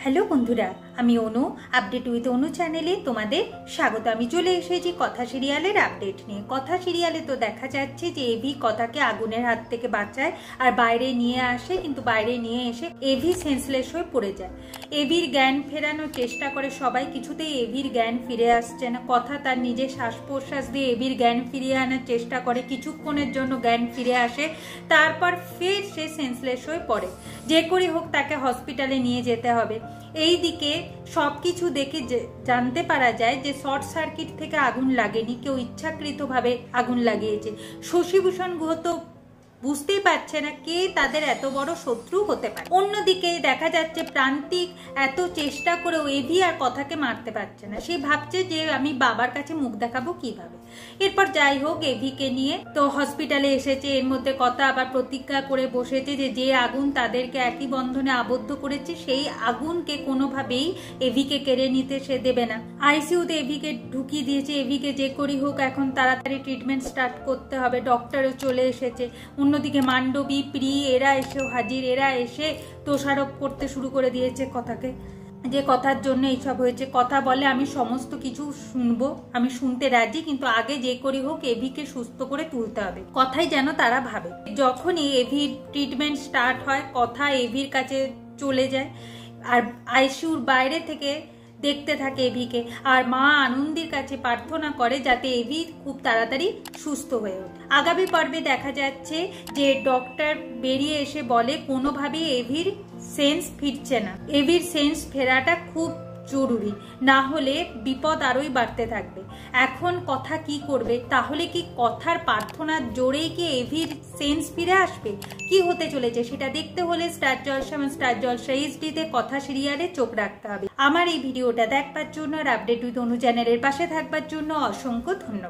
Hello বন্ধুরা, আমি অনু। Update with অনু চ্যানেলে তোমাদের স্বাগত। আমি চলে এসেছি কথা সিরিয়ালের আপডেট নিয়ে। কথা সিরিয়ালে তো দেখা যাচ্ছে যে এভি কথাকে আগুনের হাত থেকে বাঁচায় আর বাইরে নিয়ে আসে, কিন্তু বাইরে নিয়ে এসে এভি সেন্সলেস হয়ে পড়ে যায়। এভির জ্ঞান ফেরানোর চেষ্টা করে সবাই, কিছুতেই এভির জ্ঞান ফিরে আসছে না। কথা তার নিজের শ্বাস প্রশ্বাস দিয়ে এভির জ্ঞান ফিরিয়ে আনার চেষ্টা করে, কিছুক্ষণের জন্য জ্ঞান ফিরে আসে, তারপর ফের সে সেন্সলেস হয়ে পড়ে। যে করেই হোক তাকে হসপিটালে নিয়ে যেতে হবে। এই দিকে সবকিছু দেখে জানতে পারা যায় যে শর্ট সার্কিট থেকে আগুন লাগেনি, কেউ ইচ্ছাকৃতভাবে আগুন লাগিয়েছে। শশীভূষণ গুহ তো বুঝতেই পারছে না কে তাদের এত বড় শত্রু হতে পারে। অন্যদিকে দেখা যাচ্ছে প্রান্তিক এত চেষ্টা করেও এভি আর কথাকে মারতে পারছে না। সে ভাবছে যে আমি বাবার কাছে মুখ দেখাবো কিভাবে। এরপর যাই হোক এভিকে নিয়ে তো হসপিটালে এসেছে। এর মধ্যে কথা আবার প্রতিজ্ঞা করে বসেছে যে যে আগুন তাদেরকে একই বন্ধনে আবদ্ধ করেছে সেই আগুনকে কোনোভাবেই এভিকে কেড়ে নিতে সে দেবে না। আইসিইউতে এভিকে ঢুকিয়ে দিয়েছে। এভিকে যে করি হোক এখন তাড়াতাড়ি ট্রিটমেন্ট স্টার্ট করতে হবে। ডক্টরও চলে এসেছে। অন্যদিকে মান্ডবী, প্রি এরা এসেও হাজির। এরা এসে দোষারোপ করতে শুরু করে দিয়েছে কথাকে, যে কথার জন্য এইসব হয়েছে। কথা বলে আমি সমস্ত কিছু শুনবো, আমি শুনতে রাজি, কিন্তু আগে যে করি হোক এভিকে সুস্থ করে তুলতে হবে। কথাই যেন তারা ভাবে। যখনই এভির ট্রিটমেন্ট স্টার্ট হয় কথা এভির কাছে চলে যায় আর আইসিইউর বাইরে থেকে দেখতে থাকে এভিকে। আর মা আনন্দির কাছে প্রার্থনা করে যাতে এভি খুব তাড়াতাড়ি সুস্থ হয়ে ওঠে। আগামী পর্বে দেখা যাচ্ছে যে ডক্টর বেরিয়ে এসে বলে কোনোভাবেই এভির সেন্স ফিরছে না। এভির সেন্স ফেরাটা খুব জরুরি, না হলে বিপদ আরোই বাড়তে থাকবে। এখন কথা কি করবে? তাহলে কি কথার প্রার্থনার জোরেই কি এভির সেন্স ফিরে আসবে? কি হতে চলেছে সেটা দেখতে হলে স্টার জলসা এবং স্টার জলসা এইচডিতে কথা সিরিয়ালে চোখ রাখতে হবে। আমার এই ভিডিওটা দেখবার জন্য আর আপডেট উইথ অনু চ্যানেলের পাশে থাকবার জন্য অসংখ্য ধন্যবাদ।